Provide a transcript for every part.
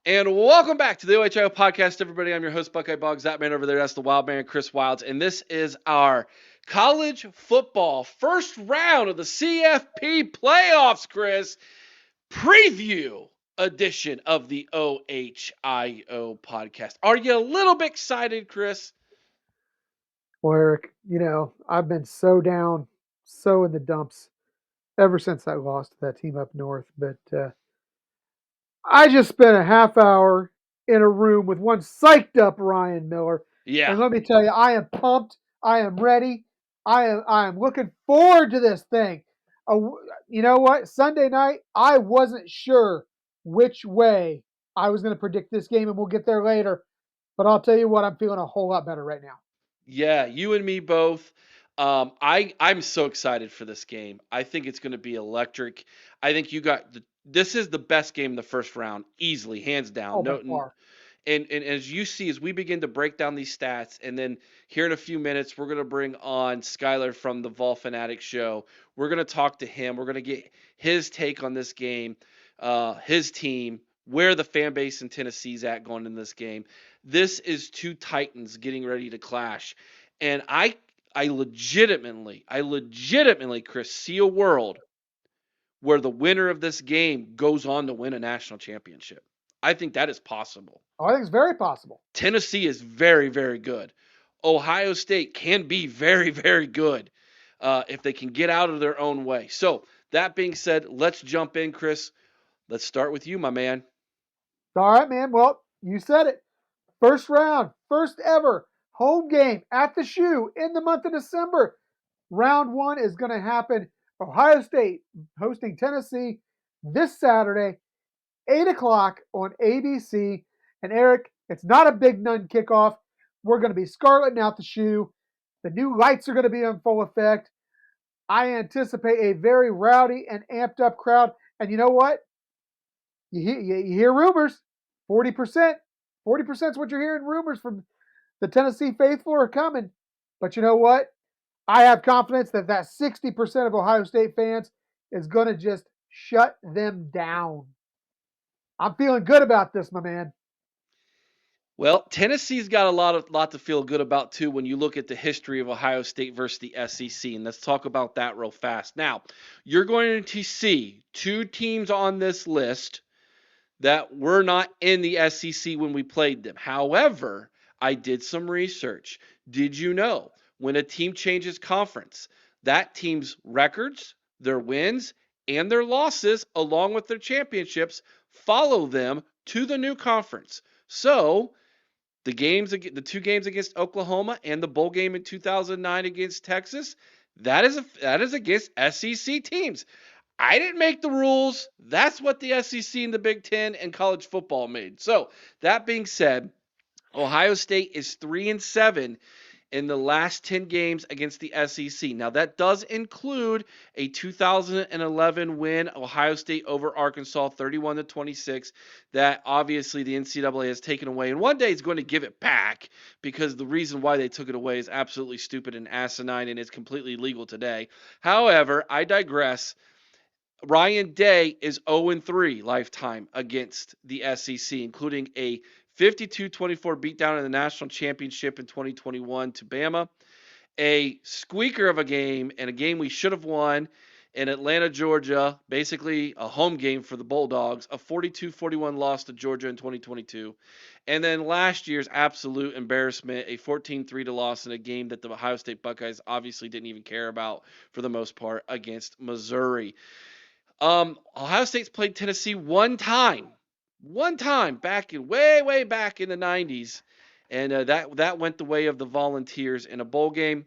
And welcome back to the OHIO podcast, everybody. I'm your host, Buckeye Boggs. That man over there, that's the Wild Man, Chris Wilds. And this is our college football first round of the CFP playoffs, Chris. Preview edition of the OHIO podcast. Are you a little bit excited, Chris? Well, Eric, I've been so down, so in the dumps ever since I lost to that team up north. But I just spent a half hour in a room with one psyched up Ryan Miller. Yeah. And let me tell you, I am pumped. I am ready. I am looking forward to this thing. You know what? Sunday night, I wasn't sure which way I was going to predict this game, and we'll get there later. But I'll tell you what, I'm feeling a whole lot better right now. Yeah, you and me both. I'm so excited for this game. I think it's going to be electric. I think this is the best game in the first round, easily, hands down. Oh, by No, far. and as you see, as we begin to break down these stats, and then here in a few minutes, we're going to bring on Skylar from the Fanatics Show. We're going to talk to him. We're going to get his take on this game, his team, where the fan base in Tennessee's at going in this game. This is two titans getting ready to clash, and I legitimately, Chris, see a world where the winner of this game goes on to win a national championship. I think that is possible. Oh, I think it's very possible. Tennessee is very, very good. Ohio State can be very, very good if they can get out of their own way. So, that being said, let's jump in, Chris. Let's start with you, my man. All right, man. Well, you said it. First round, first ever home game at the Shoe in the month of December. Round one is going to happen. Ohio State hosting Tennessee this Saturday, 8 o'clock on ABC. And Eric, it's not a big nun kickoff. We're going to be scarleting out the Shoe. The new lights are going to be in full effect. I anticipate a very rowdy and amped up crowd. And you know what? You hear rumors. 40%. 40% is what you're hearing rumors from the Tennessee faithful are coming. But you know what? I have confidence that 60% of Ohio State fans is going to just shut them down. I'm feeling good about this, my man. Well, Tennessee's got a lot to feel good about too when you look at the history of Ohio State versus the SEC, and let's talk about that real fast. Now, you're going to see two teams on this list that were not in the SEC when we played them. However, I did some research. Did you know when a team changes conference, that team's records, their wins, and their losses, along with their championships, follow them to the new conference? So, the two games against Oklahoma and the bowl game in 2009 against Texas, that is against SEC teams. I didn't make the rules. That's what the SEC and the Big Ten and college football made. So that being said, Ohio State is 3-7 in the last 10 games against the SEC. Now that does include a 2011 win, Ohio State over Arkansas, 31-26. That obviously the NCAA has taken away, and one day it's going to give it back because the reason why they took it away is absolutely stupid and asinine, and it's completely legal today. However, I digress. Ryan Day is 0-3 lifetime against the SEC, including a 52-24 beatdown in the national championship in 2021 to Bama, a squeaker of a game and a game we should have won in Atlanta, Georgia, basically a home game for the Bulldogs, a 42-41 loss to Georgia in 2022, and then last year's absolute embarrassment, a 14-3 loss in a game that the Ohio State Buckeyes obviously didn't even care about for the most part against Missouri. Ohio State's played Tennessee one time back in way back in the 90s, and that went the way of the Volunteers in a bowl game.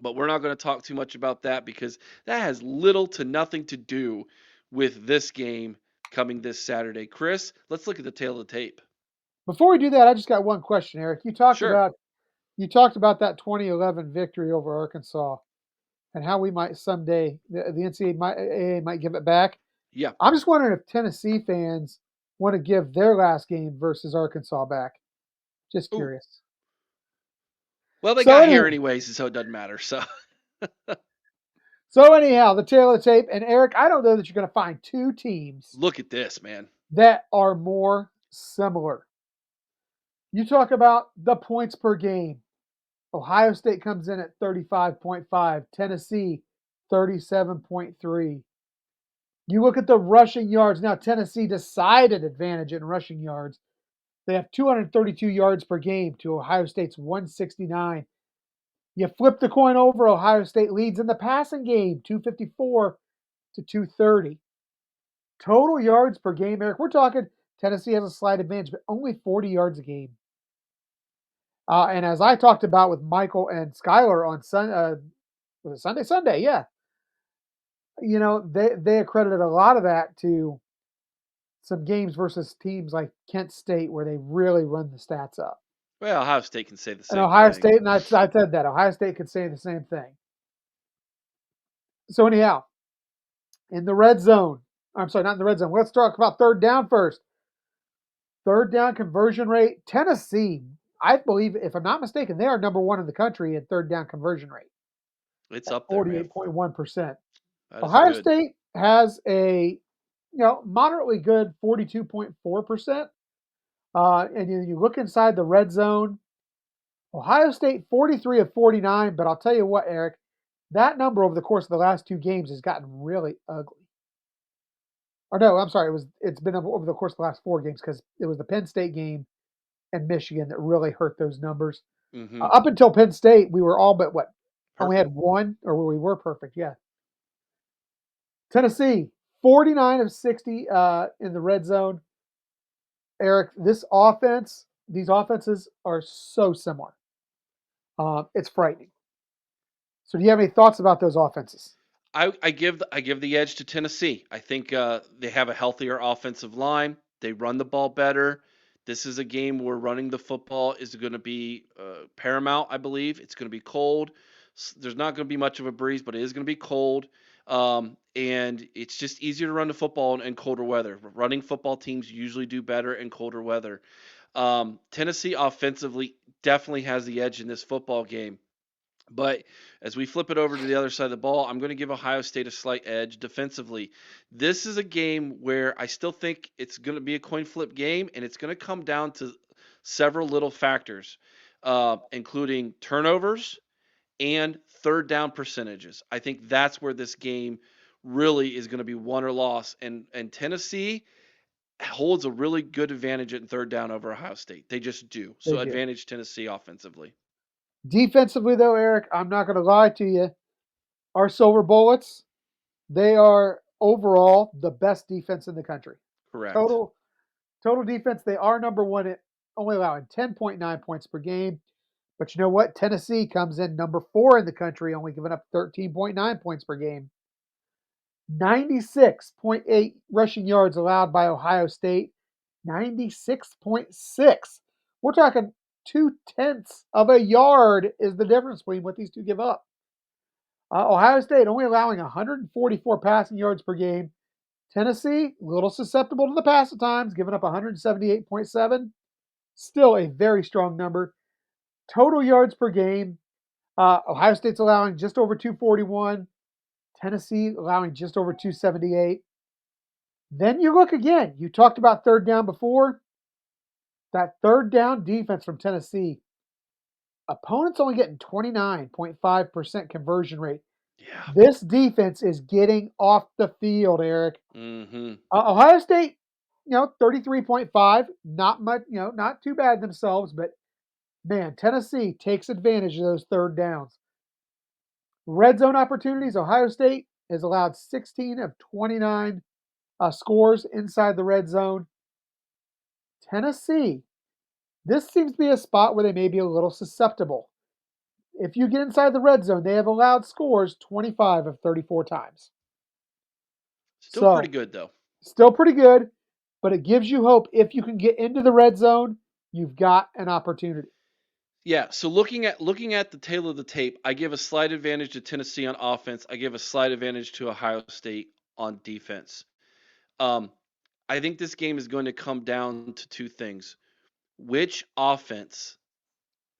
But we're not going to talk too much about that because that has little to nothing to do with this game coming this Saturday. Chris, let's look at the tail of the tape. Before we do that, I just got one question, Eric. Sure. You talked about that 2011 victory over Arkansas and how we might someday the NCAA might give it back. Yeah. I'm just wondering if Tennessee fans want to give their last game versus Arkansas back. Just Ooh. curious. Well, they So got here anyhow, anyways, so it doesn't matter. So the tail of the tape. And Eric, I don't know that you're going to find two teams look at this, man. that are more similar. You talk about the points per game. Ohio State comes in at 35.5, Tennessee 37.3. You look at the rushing yards. Now, Tennessee decided advantage in rushing yards. They have 232 yards per game to Ohio State's 169. You flip the coin over, Ohio State leads in the passing game, 254 to 230. Total yards per game, Eric, we're talking Tennessee has a slight advantage, but only 40 yards a game. And as I talked about with Michael and Skylar on was it Sunday? Sunday, yeah. You know, they accredited a lot of that to some games versus teams like Kent State where they really run the stats up. Well, Ohio State can say the And same Ohio thing. State, and I said that Ohio State could say the same thing. So anyhow, in the red zone, I'm sorry, not in the red zone. Let's talk about third down first. Third down conversion rate, Tennessee, I believe, if I'm not mistaken, they are number one in the country in third down conversion rate It's at up there, man. 48.1%. That is Ohio good. State has a moderately good 42.4%. And you look inside the red zone, Ohio State 43 of 49, but I'll tell you what, Eric, that number over the course of the last two games has gotten really ugly. Or no, I'm sorry, it's been over the course of the last four games because it was the Penn State game and Michigan that really hurt those numbers. Mm-hmm. Up until Penn State, we were all but what? Only Perfect. had one, or we were perfect, yeah. Tennessee, 49 of 60 in the red zone. Eric, these offenses are so similar. It's frightening. So, do you have any thoughts about those offenses? I give the edge to Tennessee. I think they have a healthier offensive line. They run the ball better. This is a game where running the football is going to be paramount. I believe it's going to be cold. There's not going to be much of a breeze, but it is going to be cold. And it's just easier to run the football in colder weather. Running football teams usually do better in colder weather. Tennessee offensively definitely has the edge in this football game. But as we flip it over to the other side of the ball, I'm going to give Ohio State a slight edge defensively. This is a game where I still think it's going to be a coin flip game, and it's going to come down to several little factors, including turnovers and third down percentages. I think that's where this game really is going to be won or lost. And Tennessee holds a really good advantage in third down over Ohio State. They just do. They So do. advantage Tennessee offensively. Defensively, though, Eric, I'm not going to lie to you. Our Silver Bullets, they are overall the best defense in the country. Correct. Total total defense, they are number one at only allowing 10.9 points per game. But you know what? Tennessee comes in number four in the country, only giving up 13.9 points per game. 96.8 rushing yards allowed by Ohio State. 96.6. We're talking 2/10 of a yard is the difference between what these two give up. Ohio State only allowing 144 passing yards per game. Tennessee, a little susceptible to the pass at times, giving up 178.7. Still a very strong number. Total yards per game, Ohio State's allowing just over 241. Tennessee allowing just over 278. Then you look again. You talked about third down before. That third down defense from Tennessee, opponents only getting 29.5% conversion rate. Yeah. This defense is getting off the field, Eric. Mm-hmm. Ohio State, 33.5, not much, not too bad themselves, but man, Tennessee takes advantage of those third downs. Red zone opportunities, Ohio State has allowed 16 of 29 scores inside the red zone. Tennessee, this seems to be a spot where they may be a little susceptible. If you get inside the red zone, they have allowed scores 25 of 34 times. Still pretty So, good though. still pretty good, but it gives you hope. If you can get into the red zone, you've got an opportunity. Yeah, so looking at the tail of the tape, I give a slight advantage to Tennessee on offense. I give a slight advantage to Ohio State on defense. Um, I think this game is going to come down to two things: which offense,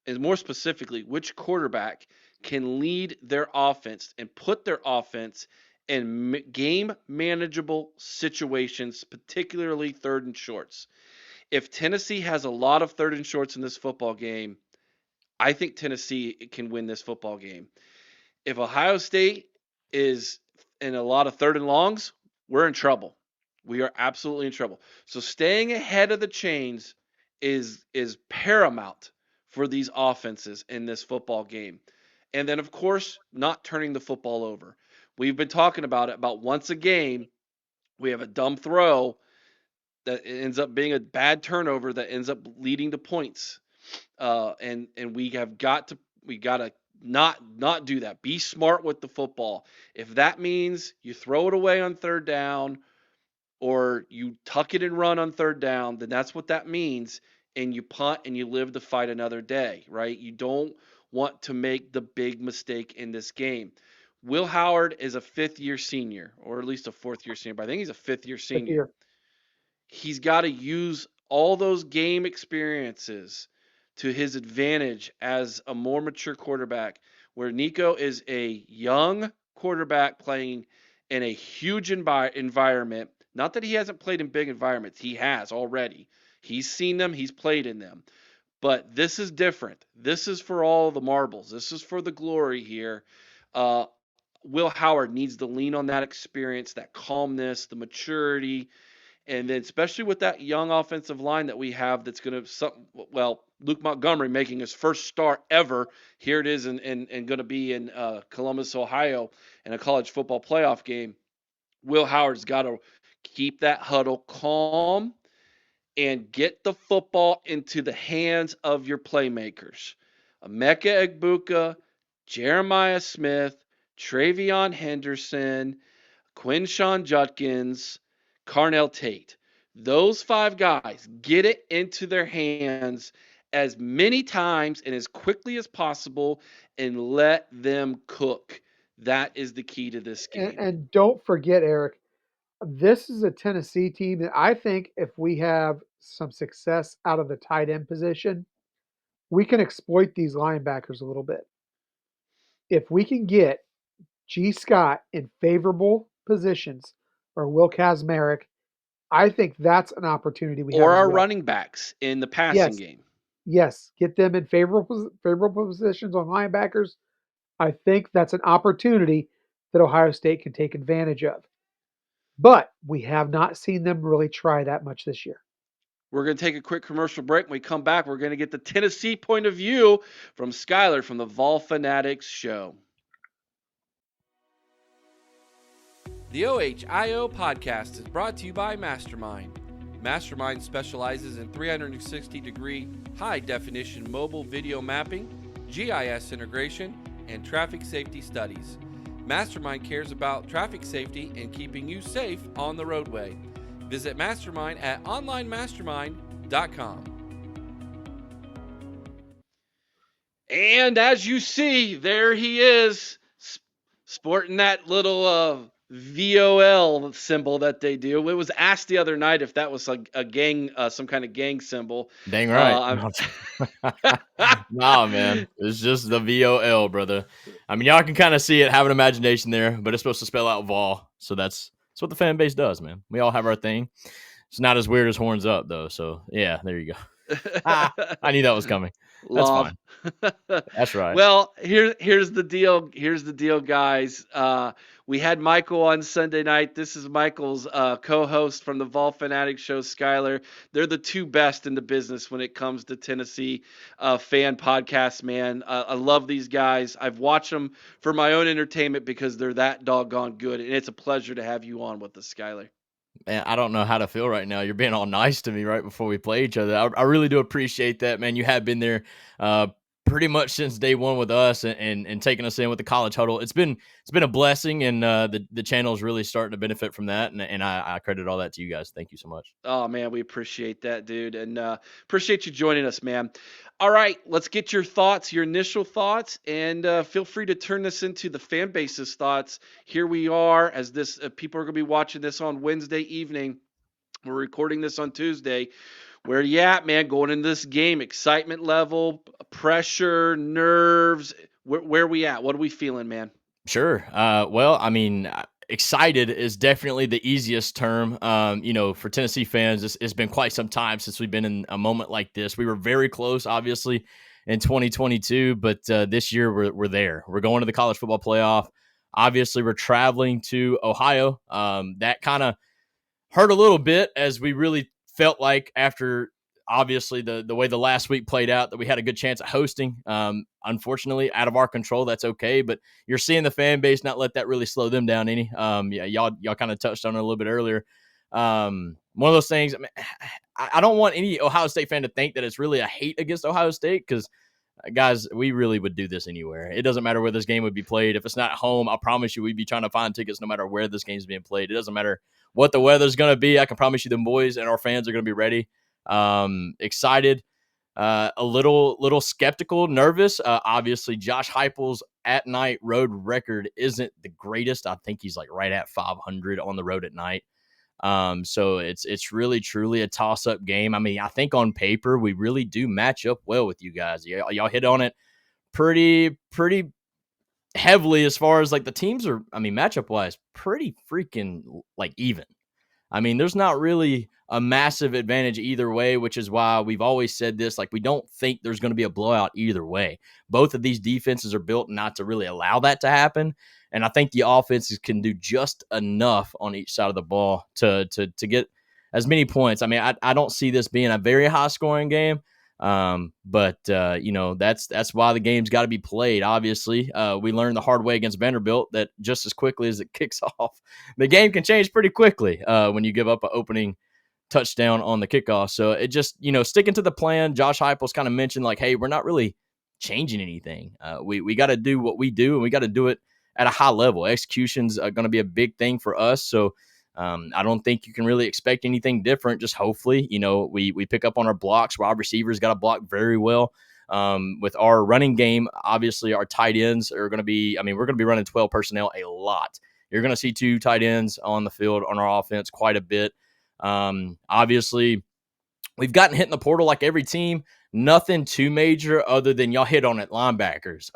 and more specifically, which quarterback can lead their offense and put their offense in game manageable situations, particularly third and shorts. If Tennessee has a lot of third and shorts in this football game, I think Tennessee can win this football game. If Ohio State is in a lot of third and longs, we're in trouble. We are absolutely in trouble. So staying ahead of the chains is paramount for these offenses in this football game. And then of course, not turning the football over. We've been talking about it about once a game, we have a dumb throw that ends up being a bad turnover that ends up leading to points. And we gotta not do that. Be smart with the football. If that means you throw it away on third down or you tuck it and run on third down, then that's what that means. And you punt and you live to fight another day, right? You don't want to make the big mistake in this game. Will Howard is a fifth year senior, or at least a fourth year senior, but I think he's a fifth year Fifth senior. year. He's got to use all those game experiences to his advantage as a more mature quarterback, where Nico is a young quarterback playing in a huge environment. Not that he hasn't played in big environments, he has already. He's seen them, he's played in them. But this is different. This is for all the marbles. This is for the glory here. Uh, Will Howard needs to lean on that experience, that calmness, the maturity, and then especially with that young offensive line that we have that's going to, well, Luke Montgomery making his first start ever. Here it is and going to be in Columbus, Ohio in a college football playoff game. Will Howard's got to keep that huddle calm and get the football into the hands of your playmakers. Emeka Egbuka, Jeremiah Smith, Travion Henderson, Quinshawn Judkins, Carnell Tate. Those five guys, get it into their hands as many times and as quickly as possible and let them cook. That is the key to this game. And don't forget, Eric, this is a Tennessee team that I think if we have some success out of the tight end position, we can exploit these linebackers a little bit. If we can get G. Scott in favorable positions or Will Kazmarek, I think that's an opportunity we have Or as our well. running backs in the passing Yes, game. yes, get them in favorable positions on linebackers. I think that's an opportunity that Ohio State can take advantage of. But we have not seen them really try that much this year. We're going to take a quick commercial break. When we come back, we're going to get the Tennessee point of view from Skylar from the Vol Fanatics Show. The OHIO podcast is brought to you by Mastermind. Mastermind specializes in 360-degree high-definition mobile video mapping, GIS integration, and traffic safety studies. Mastermind cares about traffic safety and keeping you safe on the roadway. Visit Mastermind at onlinemastermind.com. And as you see, there he is, sporting that little VOL symbol that they do. It was asked the other night if that was a gang, some kind of gang symbol. Dang right. Nah, man. It's just the VOL, brother. I mean, y'all can kind of see it, have an imagination there, but it's supposed to spell out Vol. So that's what the fan base does, man. We all have our thing. It's not as weird as Horns Up, though. So, yeah, there you go. I knew that was coming. That's fine. That's right. Well, here's the deal. Here's the deal, guys. We had Michael on Sunday night. This is Michael's co-host from the Vol Fanatics Show, Skylar. They're the two best in the business when it comes to Tennessee fan podcasts, man. I love these guys. I've watched them for my own entertainment because they're that doggone good, and it's a pleasure to have you on with us, Skylar. Man, I don't know how to feel right now. You're being all nice to me right before we play each other. I really do appreciate that, man. You have been there pretty much since day one with us and taking us in with the college huddle. It's been a blessing, and the channel is really starting to benefit from that. And I credit all that to you guys. Thank you so much. Oh, man, we appreciate that, dude, and appreciate you joining us, man. All right, let's get your thoughts, your initial thoughts, and feel free to turn this into the fan base's thoughts. Here we are, as this people are going to be watching this on Wednesday evening. We're recording this on Tuesday. Where you at, man, going into this game? Excitement level, pressure, nerves. Where we at? What are we feeling, man? Sure. Well, I mean, excited is definitely the easiest term. For Tennessee fans, it's been quite some time since we've been in a moment like this. We were very close, obviously, in 2022, but this year we're there. We're going to the college football playoff. Obviously, we're traveling to Ohio. That kind of hurt a little bit, as we really felt like after obviously the way the last week played out that we had a good chance at hosting. Unfortunately, out of our control, that's okay. But you're seeing the fan base not let that really slow them down any. Y'all kind of touched on it a little bit earlier. One of those things. I don't want any Ohio State fan to think that it's really a hate against Ohio State, because guys, we really would do this anywhere. It doesn't matter where this game would be played. If it's not at home, I promise you we'd be trying to find tickets no matter where this game's being played. It doesn't matter what the weather's going to be. I can promise you the boys and our fans are going to be ready. Excited, a little skeptical, nervous. Obviously, Josh Heupel's at night road record isn't the greatest. I think he's like right at 500 on the road at night. So it's really truly a toss-up game. I mean, I think on paper we really do match up well with you guys. Y'all hit on it pretty heavily as far as like the teams are. I mean, matchup wise, pretty freaking like even. I mean, there's not really a massive advantage either way, which is why we've always said this. Like, we don't think there's going to be a blowout either way. Both of these defenses are built not to really allow that to happen. And I think the offenses can do just enough on each side of the ball to get as many points. I mean, I don't see this being a very high scoring game. But that's why the game's got to be played. Obviously, we learned the hard way against Vanderbilt that just as quickly as it kicks off, the game can change pretty quickly when you give up an opening touchdown on the kickoff. So it just, sticking to the plan. Josh Heupel's kind of mentioned like, hey, we're not really changing anything. We got to do what we do, and we got to do it at a high level. Execution's going to be a big thing for us. So I don't think you can really expect anything different. Just hopefully, we pick up on our blocks. Wide receivers got to block very well. With our running game, obviously our tight ends are going to be, we're going to be running 12 personnel a lot. You're going to see 2 tight ends on the field on our offense quite a bit. Obviously, we've gotten hit in the portal like every team. Nothing too major other than y'all hit on it, linebackers.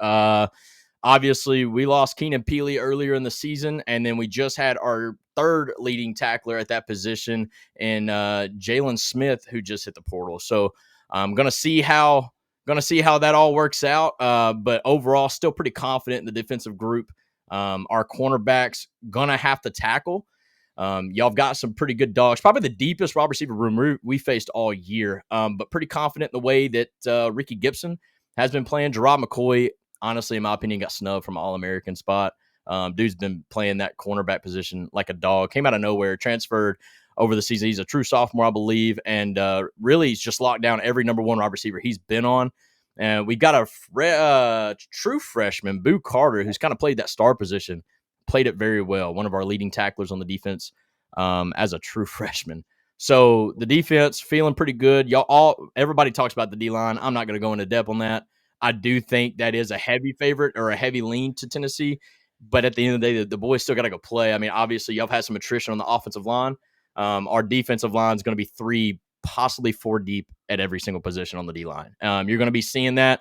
Obviously, we lost Keenan Peely earlier in the season, and then we just had our 3rd leading tackler at that position in Jalen Smith, who just hit the portal. So I'm going to see how that all works out. But overall, still pretty confident in the defensive group. Our cornerbacks going to have to tackle. Y'all have got some pretty good dogs. Probably the deepest wide receiver room we faced all year, but pretty confident in the way that Ricky Gibson has been playing. Gerard McCoy, honestly, in my opinion, got snubbed from an All-American spot. Dude's been playing that cornerback position like a dog. Came out of nowhere, transferred over the season. He's a true sophomore, I believe, and really he's just locked down every number 1 wide receiver he's been on. And we got a true freshman, Boo Carter, who's kind of played that star position, played it very well. One of our leading tacklers on the defense as a true freshman. So the defense feeling pretty good. Everybody talks about the D-line. I'm not going to go into depth on that. I do think that is a heavy favorite or a heavy lean to Tennessee. But at the end of the day, the boys still got to go play. I mean, obviously, y'all have had some attrition on the offensive line. Our defensive line is going to be 3, possibly 4 deep at every single position on the D-line. You're going to be seeing that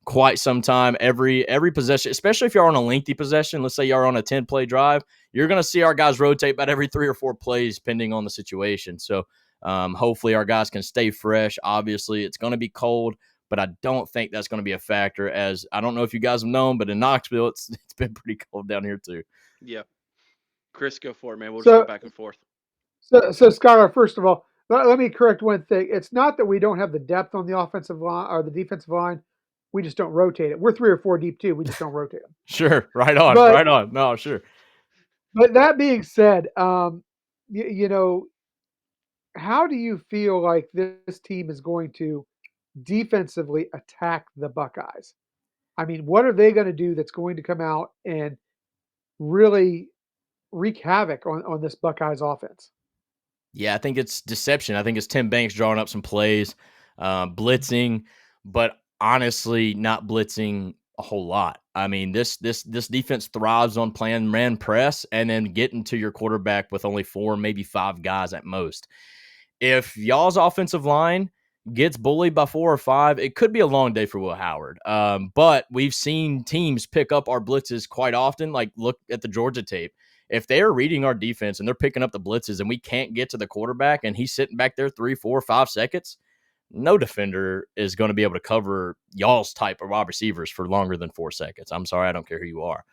quite some time. Every possession, especially if you're on a lengthy possession, let's say you're on a 10-play drive, you're going to see our guys rotate about every 3 or 4 plays, depending on the situation. So hopefully our guys can stay fresh. Obviously, it's going to be cold, but I don't think that's going to be a factor, as I don't know if you guys have known, but in Knoxville, it's been pretty cold down here too. Yeah. Chris, go for it, man. We'll just go back and forth. So Skylar, first of all, let me correct one thing. It's not that we don't have the depth on the offensive line or the defensive line. We just don't rotate it. We're 3 or 4 deep too. We just don't rotate them. Sure. Right on. Right on. No, sure. But that being said, how do you feel like this team is going to defensively attack the Buckeyes? I mean, what are they going to do that's going to come out and really wreak havoc on this Buckeyes offense? Yeah, I think it's deception. I think it's Tim Banks drawing up some plays, blitzing, but honestly not blitzing a whole lot. I mean, this defense thrives on playing man press and then getting to your quarterback with only 4, maybe 5 guys at most. If y'all's offensive line gets bullied by 4 or 5, it could be a long day for Will Howard. But we've seen teams pick up our blitzes quite often. Like, look at the Georgia tape. If they're reading our defense and they're picking up the blitzes and we can't get to the quarterback and he's sitting back there 3, 4, 5 seconds, no defender is going to be able to cover y'all's type of wide receivers for longer than 4 seconds. I'm sorry, I don't care who you are.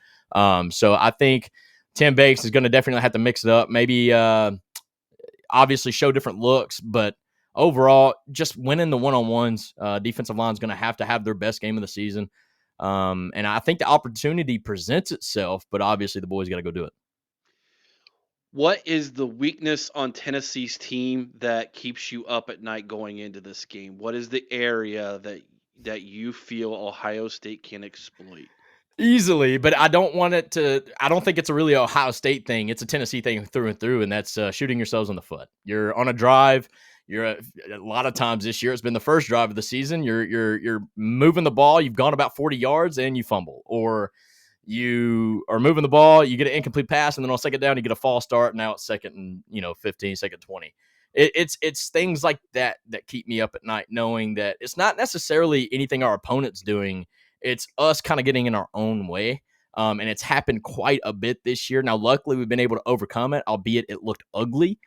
So I think Tim Bakes is going to definitely have to mix it up. Maybe obviously show different looks, but overall, just winning the one-on-ones, defensive line is going to have their best game of the season. And I think the opportunity presents itself, but obviously the boys got to go do it. What is the weakness on Tennessee's team that keeps you up at night going into this game? What is the area that you feel Ohio State can exploit? Easily, but I don't think it's a really Ohio State thing. It's a Tennessee thing through and through, and that's shooting yourselves in the foot. You're on a drive. You're a lot of times this year, it's been the first drive of the season. You're moving the ball. You've gone about 40 yards and you fumble, or you are moving the ball. You get an incomplete pass, and then on second down, you get a false start. Now it's second and 15, second 20. It's things like that keep me up at night, knowing that it's not necessarily anything our opponent's doing. It's us kind of getting in our own way. And it's happened quite a bit this year. Now, luckily, we've been able to overcome it, albeit it looked ugly.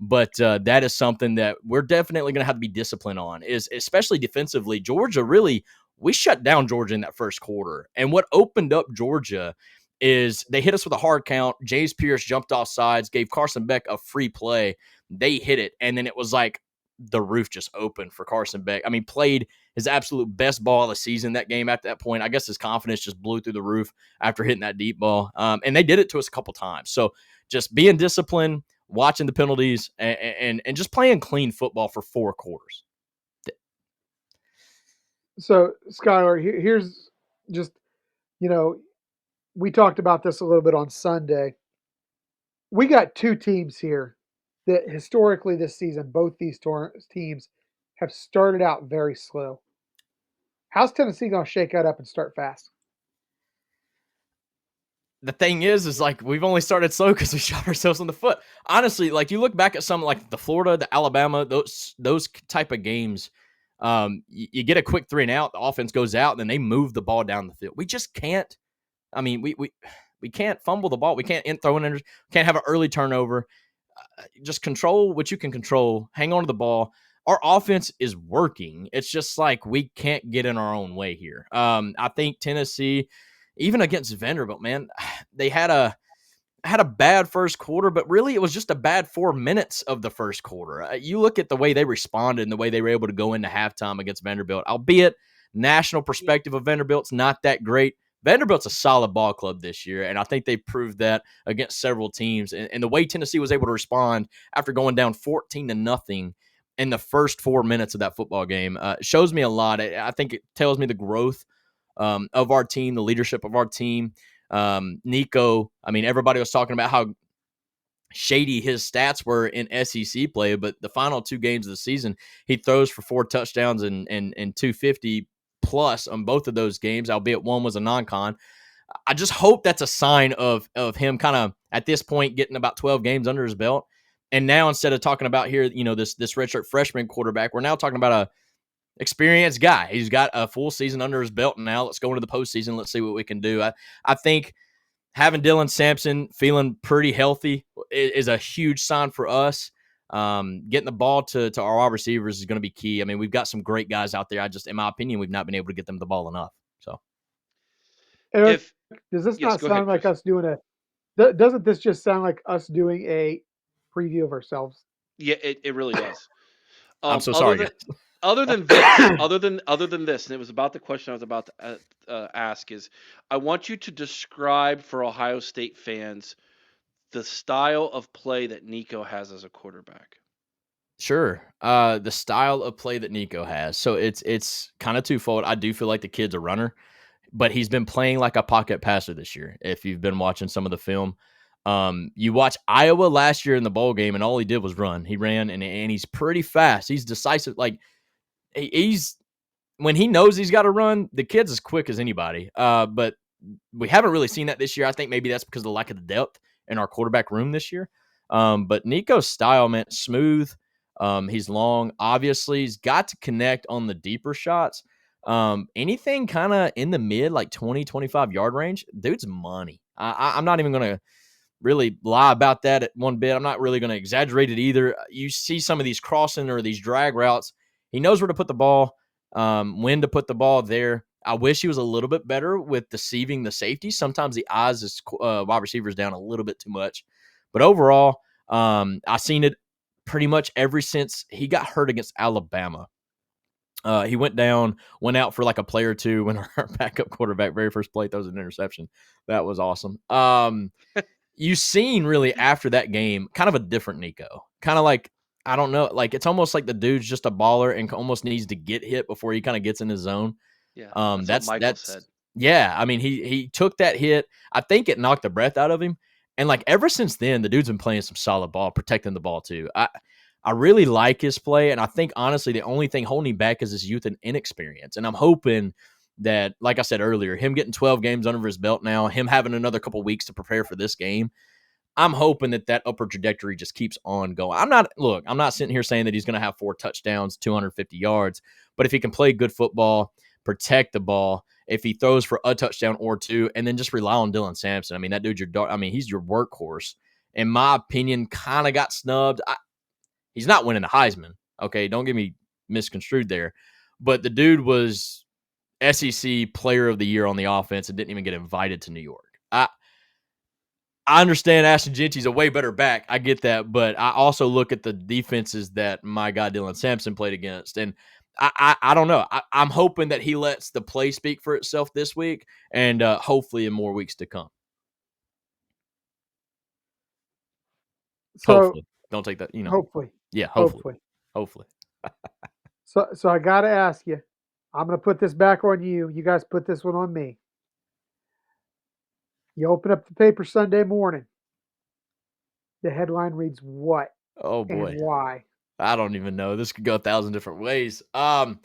But that is something that we're definitely going to have to be disciplined on, is especially defensively. Georgia, really, we shut down Georgia in that first quarter. And what opened up Georgia is they hit us with a hard count. James Pierce jumped off sides, gave Carson Beck a free play. They hit it, and then it was like the roof just opened for Carson Beck. I mean, played his absolute best ball of the season that game at that point. I guess his confidence just blew through the roof after hitting that deep ball. And they did it to us a couple times. So just being disciplined, watching the penalties, and just playing clean football for 4 quarters. So, Skylar, here's just, we talked about this a little bit on Sunday. We got 2 teams here that historically this season, both these teams have started out very slow. How's Tennessee going to shake that up and start fast? The thing is like we've only started slow because we shot ourselves in the foot. Honestly, like you look back at some like the Florida, the Alabama, those type of games, you get a quick 3 and out, the offense goes out, and then they move the ball down the field. We just can't. I mean, we can't fumble the ball. We can't throw it. Can't have an early turnover. Just control what you can control. Hang on to the ball. Our offense is working. It's just like we can't get in our own way here. I think Tennessee, even against Vanderbilt, man, they had a bad first quarter, but really it was just a bad 4 minutes of the first quarter. You look at the way they responded and the way they were able to go into halftime against Vanderbilt, albeit national perspective of Vanderbilt's not that great. Vanderbilt's a solid ball club this year, and I think they proved that against several teams. And the way Tennessee was able to respond after going down 14-0 in the first 4 minutes of that football game shows me a lot. I think it tells me the growth of our team, the leadership of our team. Nico, I mean, everybody was talking about how shady his stats were in SEC play, but the final 2 games of the season, he throws for 4 touchdowns and 250 plus on both of those games, albeit one was a non-con. I just hope that's a sign of him kind of at this point getting about 12 games under his belt. And now instead of talking about here, this redshirt freshman quarterback, we're now talking about a experienced guy. He's got a full season under his belt now. Let's go into the postseason. Let's see what we can do. I think having Dylan Sampson feeling pretty healthy is a huge sign for us. Getting the ball to our wide receivers is going to be key. I mean, we've got some great guys out there. In my opinion, we've not been able to get them the ball enough. So, Eric, does this not sound like us doing doesn't this just sound like us doing a preview of ourselves? Yeah, it really does. I'm so sorry. Other than this, and it was about the question I was about to ask, is I want you to describe for Ohio State fans the style of play that Nico has as a quarterback. Sure. The style of play that Nico has. So it's kind of twofold. I do feel like the kid's a runner, but he's been playing like a pocket passer this year. If you've been watching some of the film, you watch Iowa last year in the bowl game, and all he did was run. He ran, and he's pretty fast. He's decisive. Like he's when he knows he's got to run, the kid's as quick as anybody. But we haven't really seen that this year. I think maybe that's because of the lack of the depth in our quarterback room this year. But Nico's style, man, smooth. He's long. Obviously, he's got to connect on the deeper shots. Anything kind of in the mid, like 20, 25 yard range, dude's money. I'm not even going to really lie about that at one bit. I'm not really going to exaggerate it either. You see some of these crossing or these drag routes. He knows where to put the ball, when to put the ball there. I wish he was a little bit better with deceiving the safety. Sometimes he eyes his wide receivers down a little bit too much. But overall, I've seen it pretty much ever since he got hurt against Alabama. He went out for like a play or two when our backup quarterback, very first play, throws an interception. That was awesome. You've seen really after that game kind of a different Nico. Kind of like, I don't know, like it's almost like the dude's just a baller and almost needs to get hit before he kind of gets in his zone. Yeah, that's what Michael said. Yeah, I mean, he took that hit. I think it knocked the breath out of him. And like ever since then, the dude's been playing some solid ball, protecting the ball too. I really like his play, and I think honestly the only thing holding him back is his youth and inexperience. And I'm hoping that, like I said earlier, him getting 12 games under his belt now, him having another couple weeks to prepare for this game, I'm hoping that upper trajectory just keeps on going. I'm not sitting here saying that he's going to have 4 touchdowns, 250 yards, but if he can play good football, protect the ball, if he throws for a touchdown or 2, and then just rely on Dylan Sampson. I mean, that dude's he's your workhorse. In my opinion, kind of got snubbed. He's not winning the Heisman. Okay, don't get me misconstrued there. But the dude was SEC Player of the Year on the offense and didn't even get invited to New York. I understand Ashton Genty's a way better back. I get that. But I also look at the defenses that my guy Dylan Sampson played against. And I don't know. I'm hoping that he lets the play speak for itself this week and hopefully in more weeks to come. So, hopefully. Don't take that, Hopefully. Yeah, hopefully. So I got to ask you, I'm going to put this back on you. You guys put this one on me. You open up the paper Sunday morning. The headline reads what? Oh, boy. And why? I don't even know. This could go 1,000 different ways. I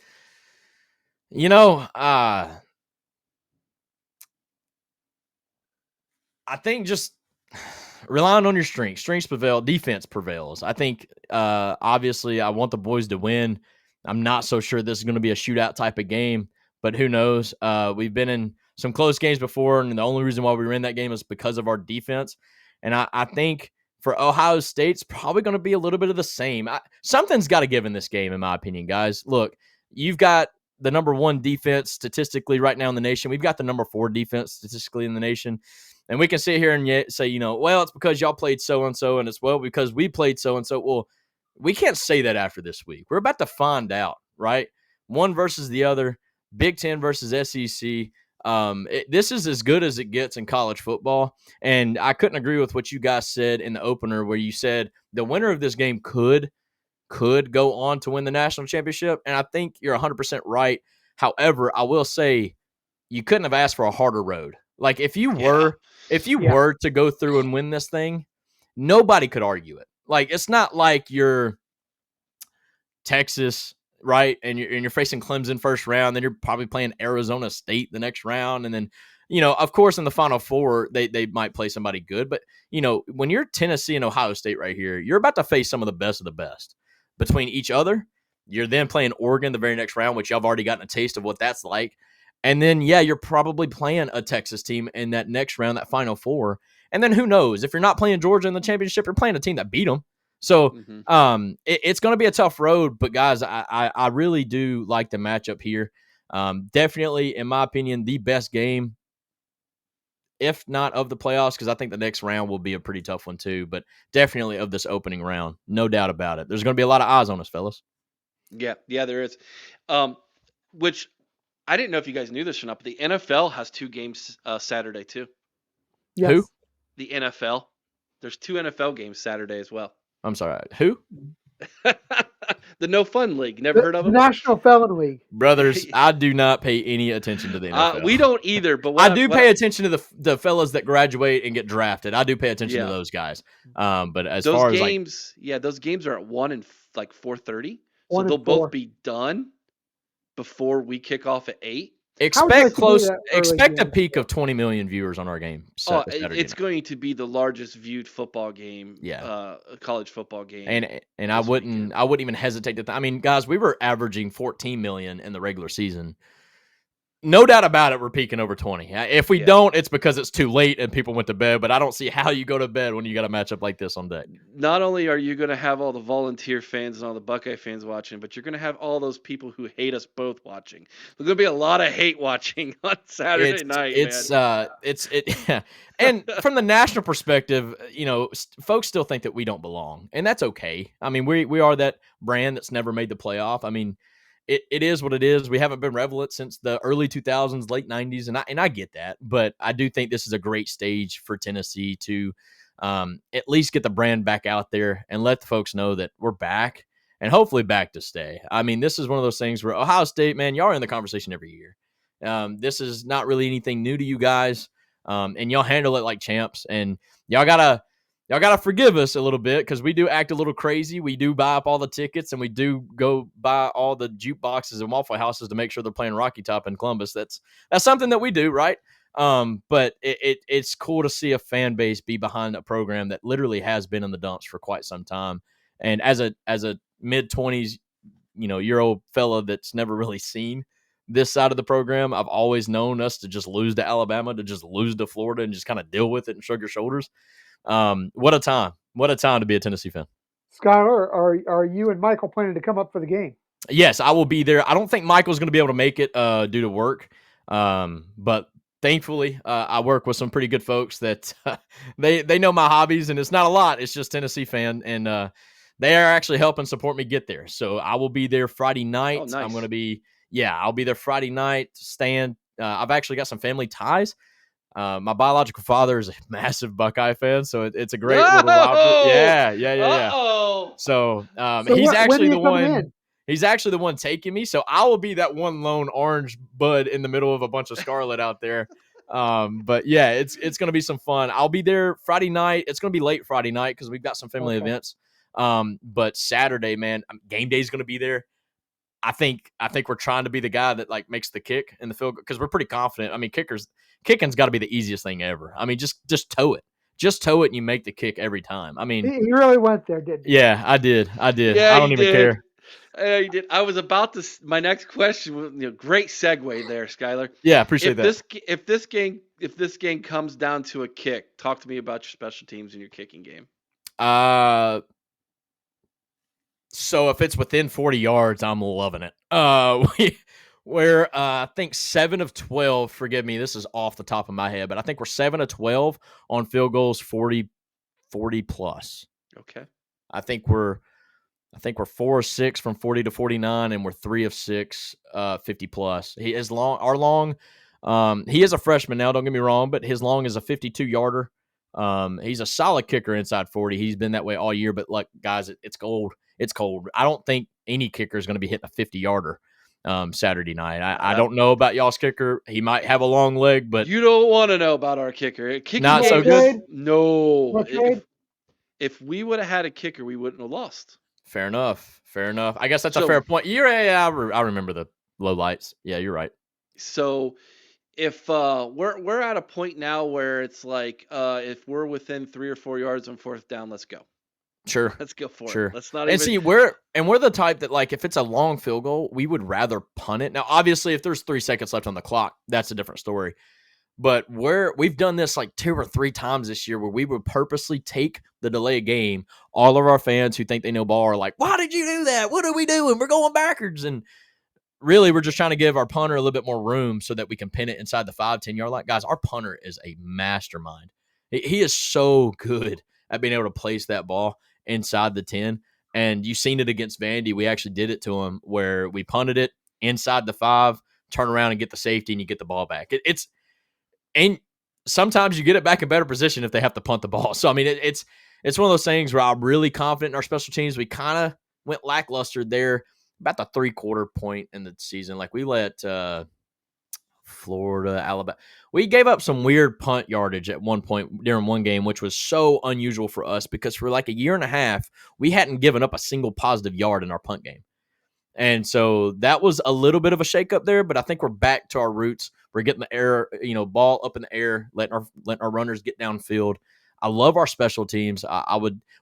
think just relying on your strengths. Strengths prevail. Defense prevails. I think, obviously, I want the boys to win. I'm not so sure this is going to be a shootout type of game, but who knows? We've been in some close games before, and the only reason why we were in that game is because of our defense. And I think for Ohio State's probably going to be a little bit of the same. Something's got to give in this game, in my opinion, guys. Look, you've got the number 1 defense statistically right now in the nation. We've got the number 4 defense statistically in the nation. And we can sit here and say, well, it's because y'all played so-and-so, and it's, well, because we played so-and-so. Well, we can't say that after this week. We're about to find out, right? One versus the other, Big Ten versus SEC. This is as good as it gets in college football. And I couldn't agree with what you guys said in the opener where you said the winner of this game could go on to win the national championship. And I think you're 100% right. However, I will say you couldn't have asked for a harder road. Like if you were to go through and win this thing, nobody could argue it. Like it's not like you're Texas, right? And you're facing Clemson first round, then you're probably playing Arizona State the next round, and then of course in the Final Four they might play somebody good, but when you're Tennessee and Ohio State right here, you're about to face some of the best between each other. You're then playing Oregon the very next round, which y'all have already gotten a taste of what that's like. And then, you're probably playing a Texas team in that next round, that Final Four. And then who knows? If you're not playing Georgia in the championship, you're playing a team that beat them. So it's going to be a tough road. But, guys, I really do like the matchup here. Definitely, in my opinion, the best game, if not of the playoffs, because I think the next round will be a pretty tough one too. But definitely of this opening round. No doubt about it. There's going to be a lot of eyes on us, fellas. Yeah, there is. Which I didn't know if you guys knew this or not, but the NFL has 2 games Saturday too. Yes. Who? The NFL. There's 2 NFL games Saturday as well. I'm sorry. Who? The No Fun League. Never heard of the them? National Felon League. Brothers, I do not pay any attention to the NFL. We don't either, but I do pay attention to the fellas that graduate and get drafted. I do pay attention to those guys. But as those far games, as those games are at 1 and 4:30, so they'll 4. both be done before we kick off at 8. Expect Expect a peak of 20 million viewers on our game. It's going to be the largest viewed football game, college football game. And I wouldn't even hesitate to. I mean, guys, we were averaging 14 million in the regular season. No doubt about it, we're peaking over 20. If we don't, it's because it's too late and people went to bed. But I don't see how you go to bed when you got a matchup like this on deck. Not only are you going to have all the volunteer fans and all the Buckeye fans watching, but you're going to have all those people who hate us both watching. There's going to be a lot of hate watching on Saturday night. And from the national perspective, folks still think that we don't belong, and that's okay. I mean, we are that brand that's never made the playoff. I mean, it is what it is. We haven't been relevant since the early 2000s, late 90s, and I get that. But I do think this is a great stage for Tennessee to at least get the brand back out there and let the folks know that we're back and hopefully back to stay. I mean, this is one of those things where Ohio State, man, y'all are in the conversation every year. This is not really anything new to you guys, and y'all handle it like champs. And y'all gotta forgive us a little bit because we do act a little crazy. We do buy up all the tickets and we do go buy all the jukeboxes and Waffle Houses to make sure they're playing Rocky Top in Columbus. That's something that we do, right? But it's cool to see a fan base be behind a program that literally has been in the dumps for quite some time. And as a mid-20s, year old fella that's never really seen this side of the program, I've always known us to just lose to Alabama, to just lose to Florida, and just kind of deal with it and shrug your shoulders. What a time to be a Tennessee fan. Skylar, are you and Michael planning to come up for the game? Yes, I will be there. I don't think Michael's going to be able to make it due to work. But thankfully, I work with some pretty good folks that they know my hobbies, and it's not a lot. It's just Tennessee fan, and they are actually helping support me get there. So I will be there Friday night. Oh, nice. I'm going to be, I'll be there Friday night. I've actually got some family ties. My biological father is a massive Buckeye fan, so it's a great little rivalry. Yeah. So he's actually the one. He's actually the one taking me. So I will be that one lone orange bud in the middle of a bunch of scarlet out there. But yeah, it's going to be some fun. I'll be there Friday night. It's going to be late Friday night because we've got some family events. But Saturday, man, game day is going to be there. I think we're trying to be the guy that like makes the kick in the field because we're pretty confident. I mean, kicking's got to be the easiest thing ever. I mean, just toe it. Just toe it and you make the kick every time. I mean, he really went there, didn't he? Yeah, I did. Yeah, I don't even care. Yeah, you did. I was about to. My next question was, great segue there, Skylar. Yeah, appreciate that. If this game comes down to a kick, talk to me about your special teams and your kicking game. So if it's within 40 yards, I'm loving it. We're I think 7 of 12. Forgive me, this is off the top of my head, but I think we're 7 of 12 on field goals, 40 plus. Okay. I think we're 4 of 6 from 40 to 49, and we're 3 of 6, 50 plus. He is long. He is a freshman now. Don't get me wrong, but his long is a 52-yarder. He's a solid kicker inside 40. He's been that way all year. But look, guys, it's cold. It's cold. I don't think any kicker is going to be hitting a 50-yarder Saturday night. I don't know about y'all's kicker. He might have a long leg, but you don't want to know about our kicker. Not so good. No. If we would have had a kicker, we wouldn't have lost. Fair enough. I guess that's a fair point. I remember the low lights. Yeah, you're right. So if we're at a point now where it's like if we're within 3 or 4 yards on fourth down, let's go. Sure. Let's go for it. Let's not and even... see, we're the type that, like, if it's a long field goal, we would rather punt it. Now, obviously, if there's 3 seconds left on the clock, that's a different story. But we've done this like 2 or 3 times this year where we would purposely take the delay of game. All of our fans who think they know ball are like, why did you do that? What are we doing? We're going backwards. And really, we're just trying to give our punter a little bit more room so that we can pin it inside the 5-10 yard line. Guys, our punter is a mastermind. He is so good at being able to place that ball inside the 10. And you've seen it against Vandy. We actually did it to him where we punted it inside the 5, turn around and get the safety, and you get the ball back. And sometimes you get it back in better position if they have to punt the ball. So, I mean, it's one of those things where I'm really confident in our special teams. We kind of went lackluster there about the 3/4 point in the season. Like, we let Florida, Alabama. We gave up some weird punt yardage at one point during one game, which was so unusual for us because for like a year and a half, we hadn't given up a single positive yard in our punt game. And so that was a little bit of a shakeup there, but I think we're back to our roots. We're getting the air, ball up in the air, letting our runners get downfield. I love our special teams.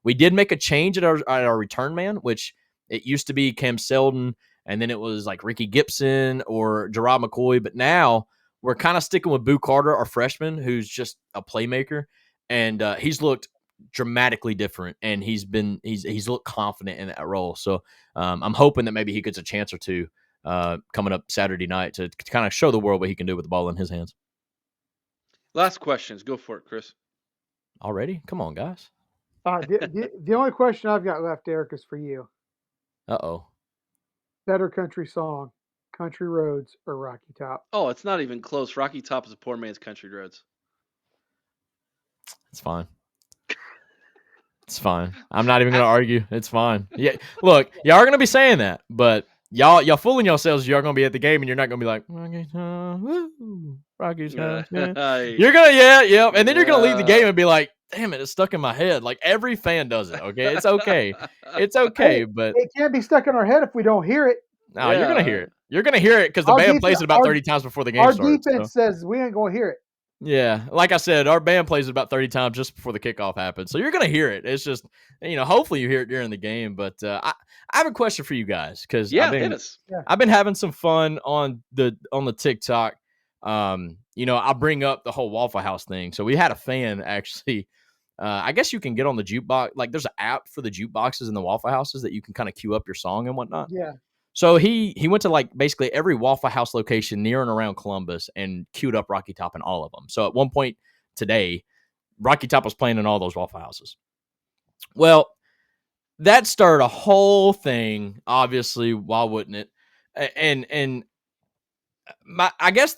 We did make a change at our return man, which it used to be Cam Selden, and then it was like Ricky Gibson or Gerard McCoy, but now we're kind of sticking with Boo Carter, our freshman, who's just a playmaker, and he's looked dramatically different, and he's looked confident in that role. So I'm hoping that maybe he gets a chance or two coming up Saturday night to kind of show the world what he can do with the ball in his hands. Last questions. Go for it, Chris. Already? Come on, guys. The only question I've got left, Eric, is for you. Uh-oh. Better country song, Country Roads or Rocky Top? Oh, it's not even close. Rocky Top is a poor man's Country Roads. It's fine. It's fine. I'm not even going to argue. It's fine. Yeah. Look, y'all are going to be saying that, but y'all fooling yourselves. Y'all going to be at the game and you're not going to be like, Rocky Top, woo, Rocky Top. Yeah. You're going to, yeah. And then you're going to leave the game and be like, damn it, it's stuck in my head. Like every fan does it. Okay. It's okay. It's okay. But it can't be stuck in our head if we don't hear it. No, you're going to hear it. You're going to hear it because the band plays it about 30 times before the game starts. Our defense says we ain't going to hear it. Yeah, like I said, our band plays it about 30 times just before the kickoff happens. So you're going to hear it. It's just, hopefully you hear it during the game. But I have a question for you guys because I've been having some fun on the TikTok. I bring up the whole Waffle House thing. So we had a fan actually. I guess you can get on the jukebox. Like there's an app for the jukeboxes in the Waffle Houses that you can kind of queue up your song and whatnot. Yeah. So he went to like basically every Waffle House location near and around Columbus and queued up Rocky Top in all of them. So at one point today, Rocky Top was playing in all those Waffle Houses. Well, that started a whole thing. Obviously, why wouldn't it? And I guess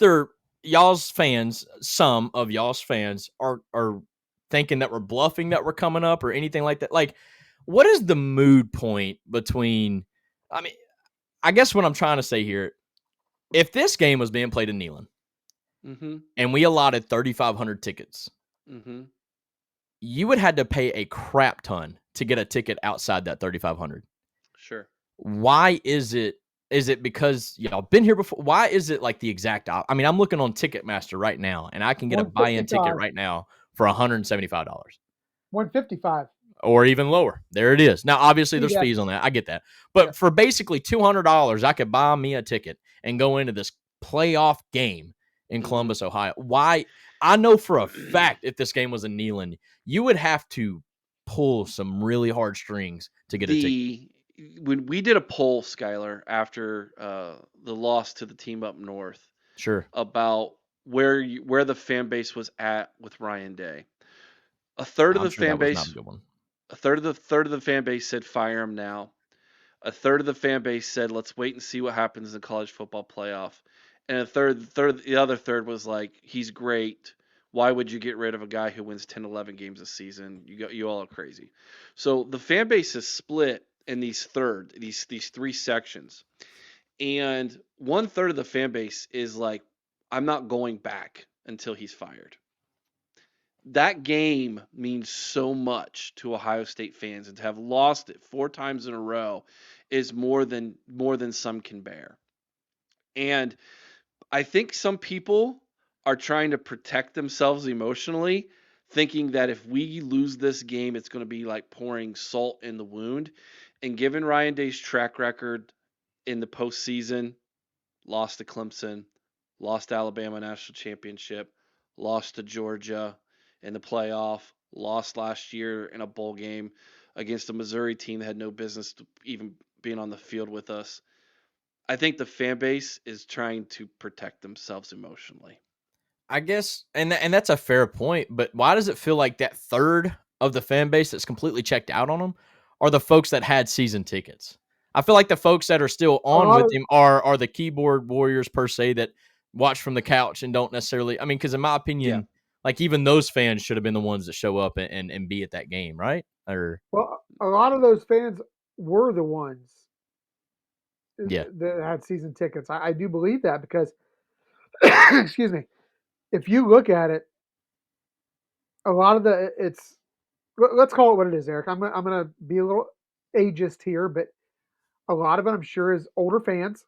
y'all's fans. Some of y'all's fans are thinking that we're bluffing that we're coming up or anything like that. Like, what is the mood point between? I mean. I guess what I'm trying to say here, if this game was being played in Neyland and we allotted 3,500 tickets, you would have to pay a crap ton to get a ticket outside that 3,500. Sure. Why is it? Is it because y'all been here before? Why is it like the exact? I mean, I'm looking on Ticketmaster right now, and I can get a buy-in ticket right now for $175. $155. Or even lower. There it is. Now, obviously, there's fees on that. I get that. But for basically $200, I could buy me a ticket and go into this playoff game in Columbus, Ohio. Why? I know for a fact if this game was in Neyland, you would have to pull some really hard strings to get a ticket. When we did a poll, Skylar, after the loss to the team up north, sure, about where the fan base was at with Ryan Day, a third of the fan base. A third of the fan base said fire him now. A third of the fan base said let's wait and see what happens in the college football playoff. And the other third was like he's great. Why would you get rid of a guy who wins 10, 11 games a season? You all are crazy. So the fan base is split in these three sections. And 1/3 of the fan base is like I'm not going back until he's fired. That game means so much to Ohio State fans, and to have lost it 4 times in a row is more than some can bear. And I think some people are trying to protect themselves emotionally, thinking that if we lose this game, it's going to be like pouring salt in the wound. And given Ryan Day's track record in the postseason, lost to Clemson, lost to Alabama national championship, lost to Georgia in the playoff, lost last year in a bowl game against a Missouri team that had no business to even being on the field with us. I think the fan base is trying to protect themselves emotionally. I guess, and that's a fair point, but why does it feel like that third of the fan base that's completely checked out on them are the folks that had season tickets? I feel like the folks that are still on with him are the keyboard warriors per se that watch from the couch and don't necessarily, I mean, because in my opinion, like even those fans should have been the ones that show up and be at that game, right? Or well, a lot of those fans were the ones that had season tickets. I do believe that because, excuse me, if you look at it, a lot of let's call it what it is, Eric. I'm gonna be a little ageist here, but A lot of it, I'm sure, is older fans.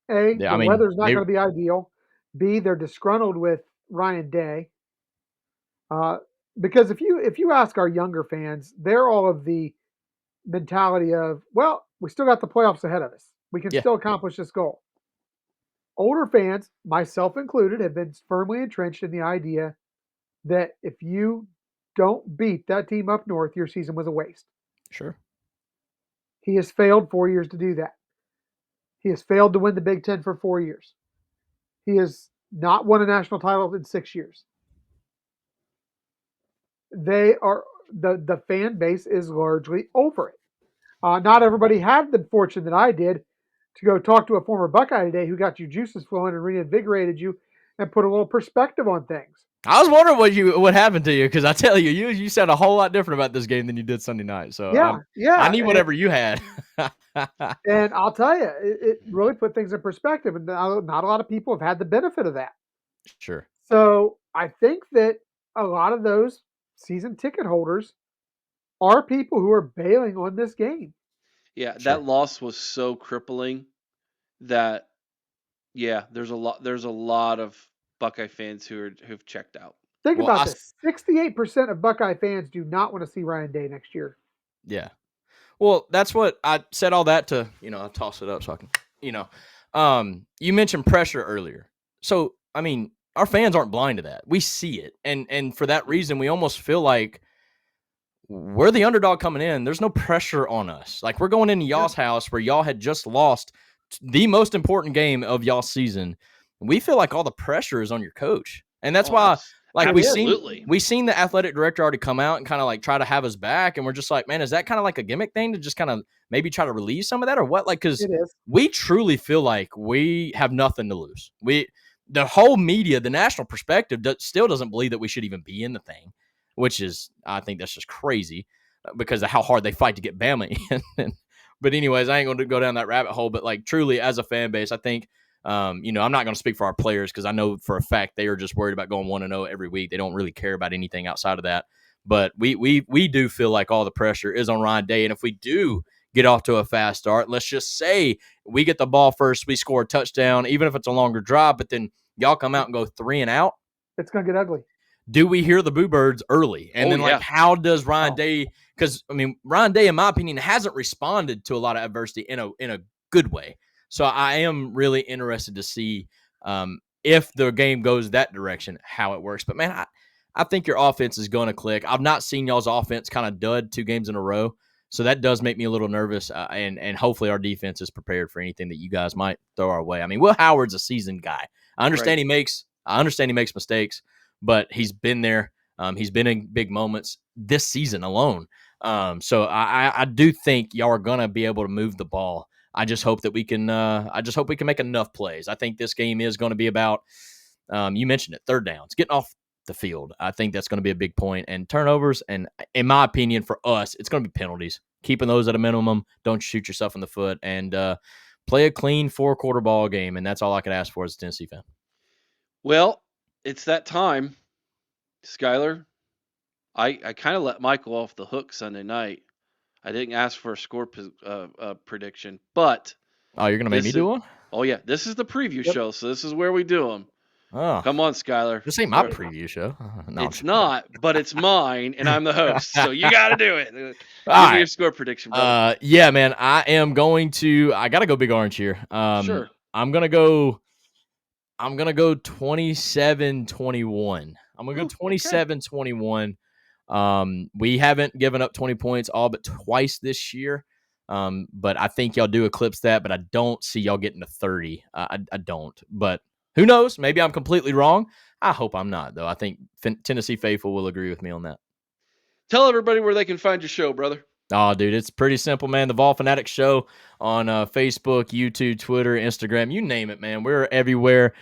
A, Yeah, the I mean, weather's not they going to be ideal. B, they're disgruntled with Ryan Day. Uh, because if you ask our younger fans, they're all of the mentality of, well, we still got the playoffs ahead of us. We can yeah, still accomplish this goal. Older fans, myself included, have been firmly entrenched in the idea that if you don't beat that team up north, your season was a waste. sure. He has failed 4 years to do that. He has failed to win the Big Ten for 4 years. He has not won a national title in 6 years. They are the fan base is largely over it. Not everybody had the fortune that I did to go talk to a former Buckeye today who got your juices flowing and reinvigorated you and put a little perspective on things. I was wondering what happened to you because I tell you, you sound a whole lot different about this game than you did Sunday night. So Yeah, I yeah, need whatever you had. and I'll tell you, it really put things in perspective, and not a lot of people have had the benefit of that. Sure. So I think that a lot of those season ticket holders are people who are bailing on this game. Yeah, Sure. that loss was so crippling that there's a lot of Buckeye fans who've checked out. Think Well, about this: 68% of Buckeye fans do not want to see Ryan Day next year. yeah. Well, that's what I said all that to, I'll toss it up so I can, you mentioned pressure earlier. So, I mean, our fans aren't blind to that. We see it. And for that reason, we almost feel like we're the underdog coming in. There's no pressure on us. Like we're going into y'all's house where y'all had just lost the most important game of y'all's season. We feel like all the pressure is on your coach. And that's why like absolutely. we seen the athletic director already come out and kind of like try to have us back. And we're just like, man, is that kind of like a gimmick thing to just kind of maybe try to relieve some of that or what? Like, cause It is. we truly feel like we have nothing to lose. The whole media, the national perspective still doesn't believe that we should even be in the thing, which is, I think that's just crazy because of how hard they fight to get Bama in. But anyways, I ain't going to go down that rabbit hole. But like truly, as a fan base, I think, I'm not going to speak for our players because I know for a fact they are just worried about going 1-0 every week. They don't really care about anything outside of that. But we do feel like all the pressure is on Ryan Day, and if we do get off to a fast start, let's just say we get the ball first, we score a touchdown, even if it's a longer drive, but then y'all come out and go 3 and out. It's going to get ugly. Do we hear the boo birds early? And then, like, how does Ryan Day? Because I mean, Ryan Day, in my opinion, hasn't responded to a lot of adversity in a good way. So I am really interested to see if the game goes that direction, how it works. But man, I think your offense is going to click. I've not seen y'all's offense kind of dud 2 games in a row, so that does make me a little nervous. And hopefully our defense is prepared for anything that you guys might throw our way. I mean, Will Howard's a seasoned guy. I understand he makes mistakes, but he's been there. He's been in big moments this season alone. So I do think y'all are gonna be able to move the ball. I just hope that we can. I just hope we can make enough plays. I think this game is going to be about. You mentioned it, third downs, getting off the field. I think that's going to be a big point, and turnovers. And in my opinion, for us, it's going to be penalties. Keeping those at a minimum. Don't shoot yourself in the foot, and play a clean 4-quarter ball game. And that's all I could ask for as a Tennessee fan. Well, it's that time, Skylar. I kind of let Michael off the hook Sunday night. I didn't ask for a score prediction, but you're gonna make me do one? Oh yeah, this is the preview show, so this is where we do them. Oh, come on, Skylar. This ain't my preview show. No, it's not, but it's mine, and I'm the host, so you got to do it. Give me your score prediction, brother. Yeah, man, I gotta go Big Orange here. Sure. I'm gonna go 27-21. I'm gonna go 27-21. We haven't given up 20 points all but twice this year. But I think y'all do eclipse that, but I don't see y'all getting to 30. I don't, but who knows? Maybe I'm completely wrong. I hope I'm not, though. I think Tennessee faithful will agree with me on that. Tell everybody where they can find your show, brother. Oh, dude, it's pretty simple, man. The Vol Fanatics Show on Facebook, YouTube, Twitter, Instagram, you name it, man. We're everywhere.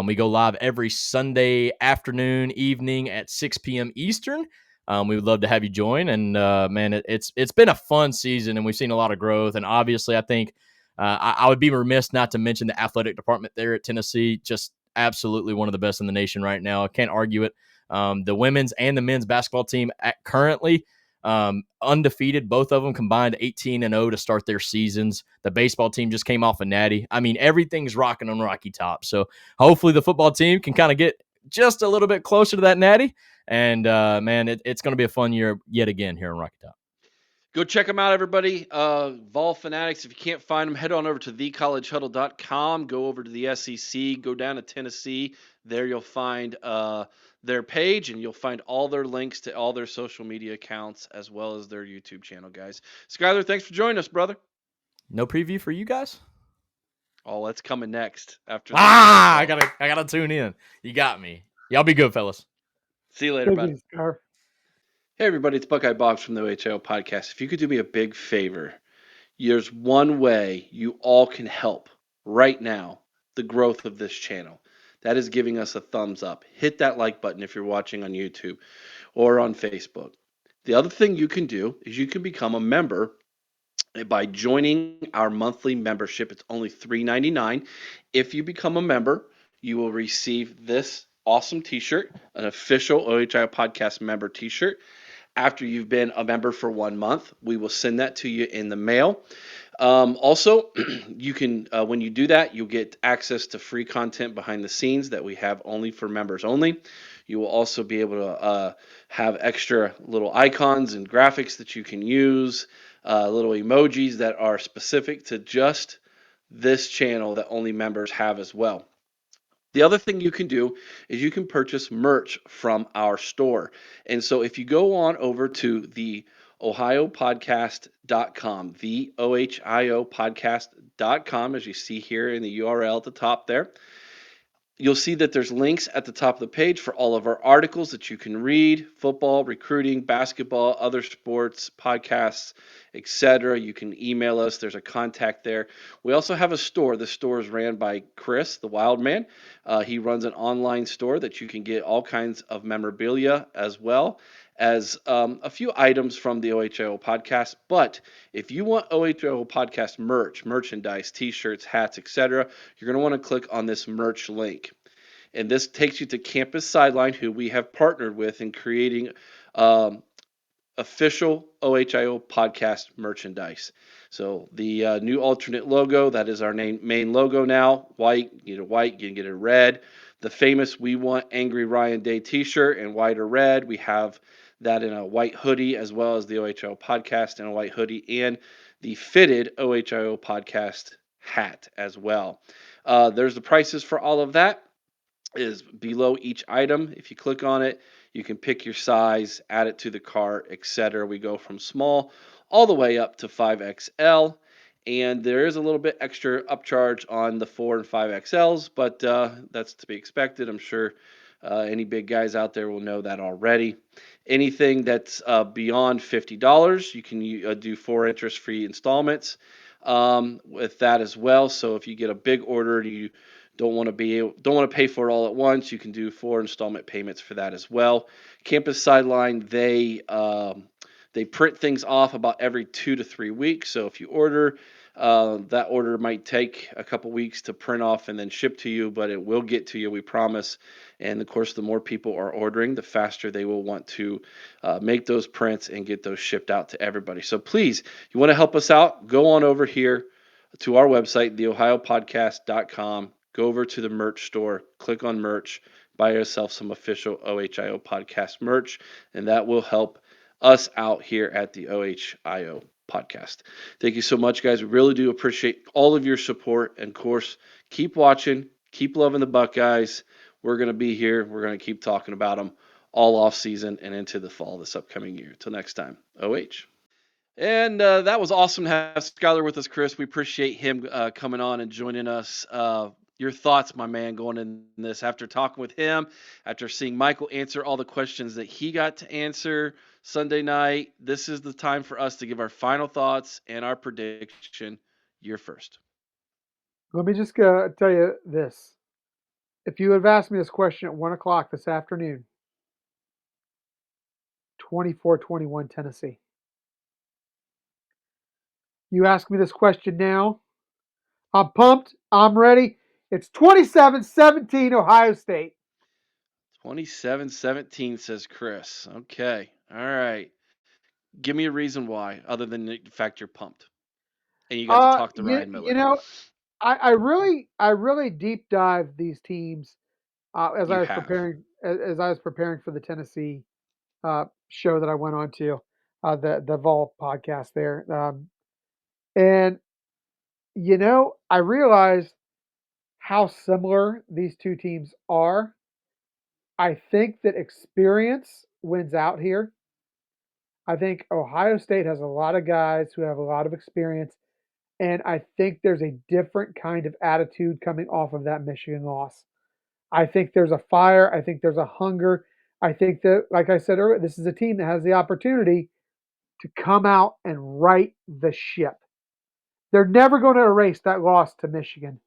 We go live every Sunday afternoon, evening at 6 p.m. Eastern. We would love to have you join. And, man, it's been a fun season, and we've seen a lot of growth. And obviously, I think I would be remiss not to mention the athletic department there at Tennessee. Just absolutely one of the best in the nation right now. I can't argue it. The women's and the men's basketball team currently Undefeated, both of them combined 18-0 to start their seasons. The baseball team just came off a natty. I mean, everything's rocking on Rocky Top. So hopefully the football team can kind of get just a little bit closer to that natty. And man, it's going to be a fun year yet again here in Rocky Top. Go check them out, everybody. Vol Fanatics. If you can't find them, head on over to thecollegehuddle.com. Go over to the SEC. Go down to Tennessee. There you'll find their page, and you'll find all their links to all their social media accounts as well as their YouTube channel, guys. Skylar, thanks for joining us, brother. No preview for you guys? Oh, that's coming next after. I gotta tune in. You got me. Y'all be good, fellas. See you later, bud. Scar. Hey, everybody, it's Buckeye Boggs from the OHIO podcast. If you could do me a big favor, there's one way you all can help right now the growth of this channel. That is giving us a thumbs up. Hit that like button if you're watching on YouTube or on Facebook. The other thing you can do is you can become a member by joining our monthly membership. It's only $3.99. If you become a member, you will receive this awesome t-shirt, an official OHIO podcast member t-shirt. After you've been a member for 1 month, we will send that to you in the mail. Also, you can, when you do that, you'll get access to free content behind the scenes that we have only for members only. You will also be able to have extra little icons and graphics that you can use, little emojis that are specific to just this channel that only members have as well. The other thing you can do is you can purchase merch from our store. And so if you go on over to the ohiopodcast.com, the ohiopodcast.com, as you see here in the URL at the top there, you'll see that there's links at the top of the page for all of our articles that you can read: football, recruiting, basketball, other sports, podcasts, etc. You can email us. There's a contact there. We also have a store. The store is ran by Chris, the Wild Man. He runs an online store that you can get all kinds of memorabilia as well as a few items from the OHIO podcast. But if you want OHIO podcast merchandise, t-shirts, hats, etc., you're going to want to click on this merch link. And this takes you to Campus Sideline, who we have partnered with in creating official OHIO podcast merchandise. So the new alternate logo, that is our main logo now. White, you get a white, you can get a red. The famous We Want Angry Ryan Day t-shirt in white or red. We have that in a white hoodie, as well as the OHIO podcast in a white hoodie, and the fitted OHIO podcast hat as well. There's the prices for all of that is below each item. If you click on it, you can pick your size, add it to the cart, etc. We go from small all the way up to 5XL. And there is a little bit extra upcharge on the 4 and 5XLs, but that's to be expected. I'm sure any big guys out there will know that already. Anything that's beyond $50, you can do 4 interest-free installments with that as well. So if you get a big order, you don't want to pay for it all at once, you can do 4 installment payments for that as well. Campus Sideline, they print things off about every 2 to 3 weeks. So if you order, that order might take a couple weeks to print off and then ship to you, but it will get to you, we promise. And of course, the more people are ordering, the faster they will want to make those prints and get those shipped out to everybody. So please, you want to help us out, go on over here to our website, theohiopodcast.com. Go over to the merch store, click on merch, buy yourself some official OHIO podcast merch, and that will help us out here at the OHIO podcast. Thank you so much, guys. We really do appreciate all of your support. And of course, keep watching, keep loving the Buckeyes. We're going to be here. We're going to keep talking about them all off season and into the fall this upcoming year. Till next time, OH. And that was awesome to have Skylar with us, Chris. We appreciate him coming on and joining us. Your thoughts, my man, going in this after talking with him, after seeing Michael answer all the questions that he got to answer Sunday night. This is the time for us to give our final thoughts and our prediction. You're first. Let me just tell you this. If you had asked me this question at 1 o'clock this afternoon, 24-21 Tennessee. You ask me this question now, I'm pumped. I'm ready. It's 27-17 Ohio State. 27-17 says Chris. Okay. All right. Give me a reason why, other than the fact you're pumped and you got to talk to You, Ryan you Miller. know, I really deep dive these teams as I You was have. preparing for the Tennessee show that I went on to, the Vol podcast there, and I realized how similar these two teams are. I think that experience wins out here. I think Ohio State has a lot of guys who have a lot of experience, and I think there's a different kind of attitude coming off of that Michigan loss. I think there's a fire. I think there's a hunger. I think that, like I said earlier, this is a team that has the opportunity to come out and right the ship. They're never going to erase that loss to Michigan.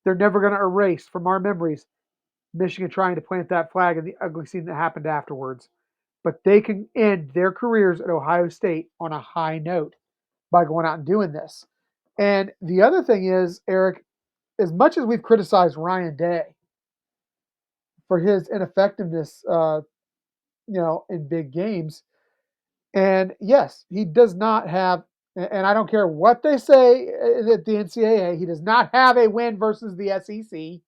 They're never going to erase from our memories Michigan trying to plant that flag and the ugly scene that happened afterwards. But they can end their careers at Ohio State on a high note by going out and doing this. And the other thing is, Eric, as much as we've criticized Ryan Day for his ineffectiveness, in big games, and yes, he does not have, and I don't care what they say at the NCAA, he does not have a win versus the SEC.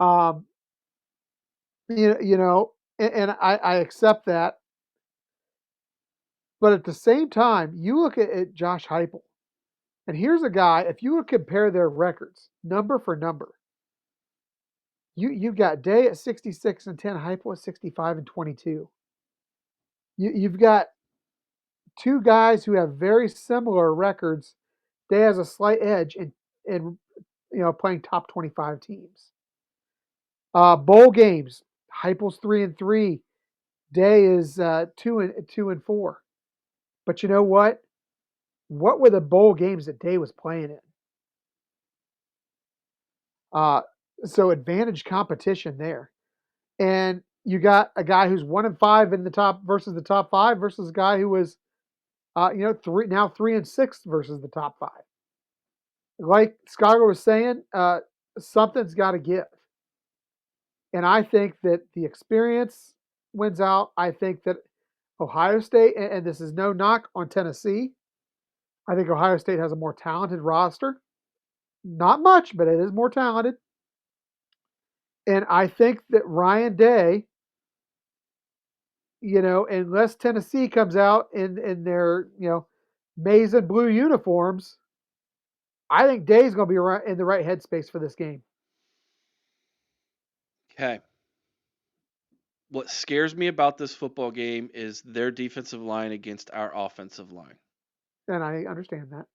Um, and I accept that. But at the same time, you look at Josh Heupel, and here's a guy. If you would compare their records, number for number, you've got Day at 66-10, Heupel at 65-22. You've got two guys who have very similar records. Day has a slight edge in playing top 25 teams. Bowl games, Heupel's 3-3. Day is 2-4. But you know what? What were the bowl games that Day was playing in? Uh, so advantage competition there. And you got a guy who's 1-5 in the top versus the top five versus a guy who was, 3-6 versus the top five. Like Skylar was saying, something's got to give. And I think that the experience wins out. I think that Ohio State, and this is no knock on Tennessee, I think Ohio State has a more talented roster. Not much, but it is more talented. And I think that Ryan Day, unless Tennessee comes out in their, maize and blue uniforms, I think Day's going to be in the right headspace for this game. Okay. What scares me about this football game is their defensive line against our offensive line. And I understand that.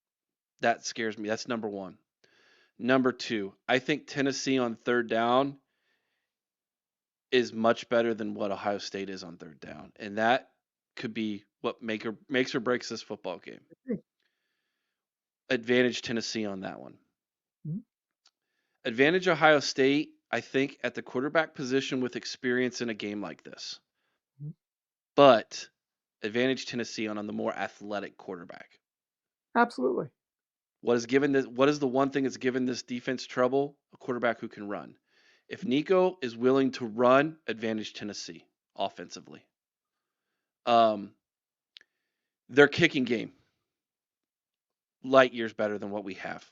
That scares me. That's number one. Number two, I think Tennessee on third down is much better than what Ohio State is on third down. And that could be what makes or breaks this football game. Advantage Tennessee on that one. Mm-hmm. Advantage Ohio State, I think, at the quarterback position with experience in a game like this. Mm-hmm. But advantage Tennessee on the more athletic quarterback. Absolutely. What is the one thing that's given this defense trouble? A quarterback who can run. If Nico is willing to run, advantage Tennessee offensively. Their kicking game, light years better than what we have.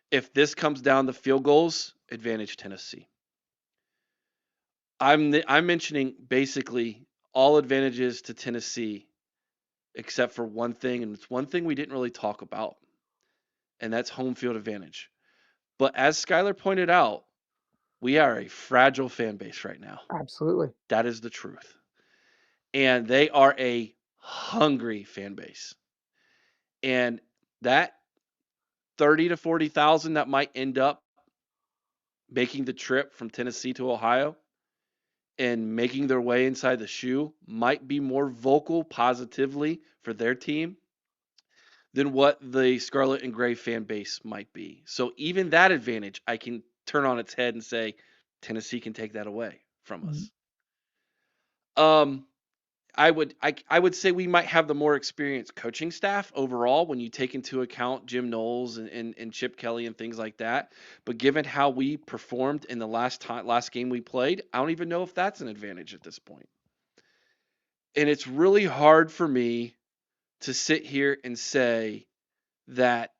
If this comes down to field goals, advantage Tennessee. I'm mentioning basically all advantages to Tennessee, except for one thing, and it's one thing we didn't really talk about, and that's home field advantage. But as Skylar pointed out, we are a fragile fan base right now. Absolutely. That is the truth. And they are a hungry fan base. And that 30 to 40,000 that might end up making the trip from Tennessee to Ohio and making their way inside the shoe might be more vocal positively for their team than what the Scarlet and Gray fan base might be. So even that advantage, I can turn on its head and say Tennessee can take that away from us. I would say we might have the more experienced coaching staff overall when you take into account Jim Knowles and Chip Kelly and things like that. But given how we performed in the last game we played, I don't even know if that's an advantage at this point. And it's really hard for me to sit here and say that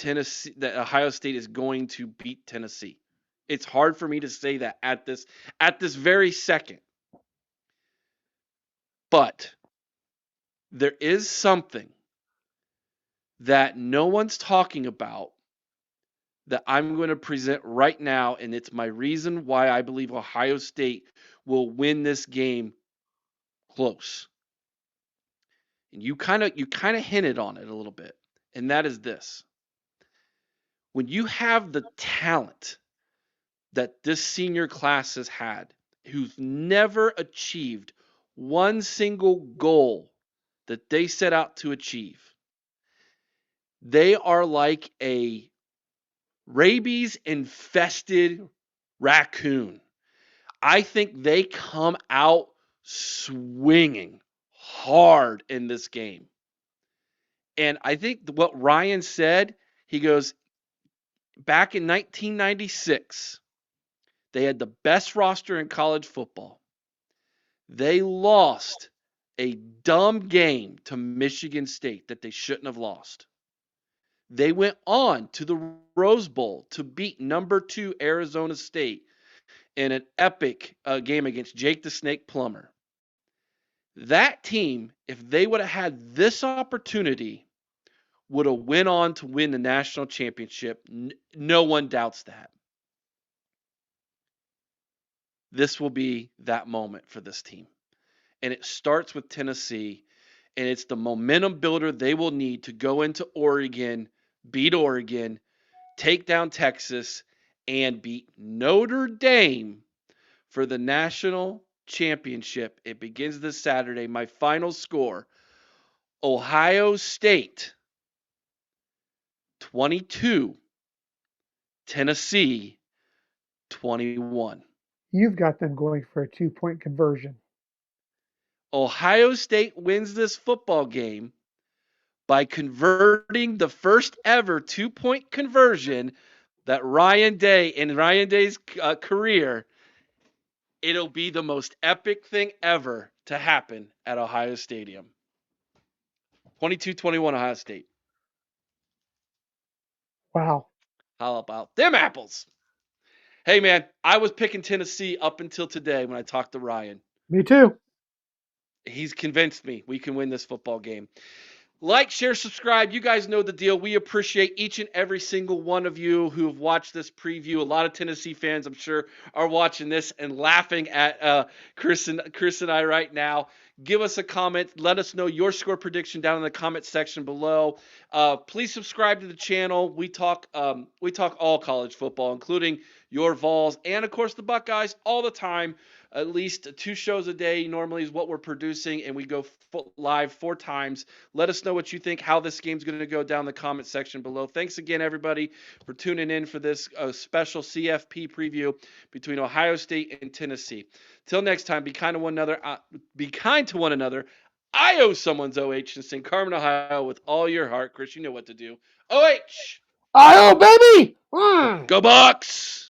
Ohio State is going to beat Tennessee. It's hard for me to say that at this very second. But there is something that no one's talking about that I'm going to present right now, and it's my reason why I believe Ohio State will win this game close. And you kind of hinted on it a little bit, and that is this. When you have the talent that this senior class has had, who's never achieved one single goal that they set out to achieve, they are like a rabies infested raccoon. I think they come out swinging hard in this game. And I think what Ryan said, he goes, back in 1996, they had the best roster in college football. They lost a dumb game to Michigan State that they shouldn't have lost. They went on to the Rose Bowl to beat number 2 Arizona State in an epic game against Jake the Snake Plummer. That team, if they would have had this opportunity, would have went on to win the national championship. No one doubts that. This will be that moment for this team. And it starts with Tennessee, and it's the momentum builder they will need to go into Oregon, beat Oregon, take down Texas, and beat Notre Dame for the national championship. It begins this Saturday. My final score, Ohio State 22, Tennessee 21. You've got them going for a 2-point conversion. Ohio State wins this football game by converting the first ever 2-point conversion that Ryan Day, in Ryan Day's career, it'll be the most epic thing ever to happen at Ohio Stadium. 22-21 Ohio State. Wow. How about them apples? Hey, man, I was picking Tennessee up until today when I talked to Ryan. Me too. He's convinced me we can win this football game. Like, share, subscribe. You guys know the deal. We appreciate each and every single one of you who have watched this preview. A lot of Tennessee fans, I'm sure, are watching this and laughing at Chris and I right now. Give us a comment. Let us know your score prediction down in the comment section below. Please subscribe to the channel. We talk all college football, including your Vols and, of course, the Buckeyes all the time. At least 2 shows a day normally is what we're producing, and we go live 4 times. Let us know what you think, how this game's going to go down in the comment section below. Thanks again, everybody, for tuning in for this special CFP preview between Ohio State and Tennessee. Till next time, be kind to one another. I owe someone's OH in St. Carmen, Ohio, with all your heart. Chris, you know what to do. OH! I owe, baby! Go Bucks!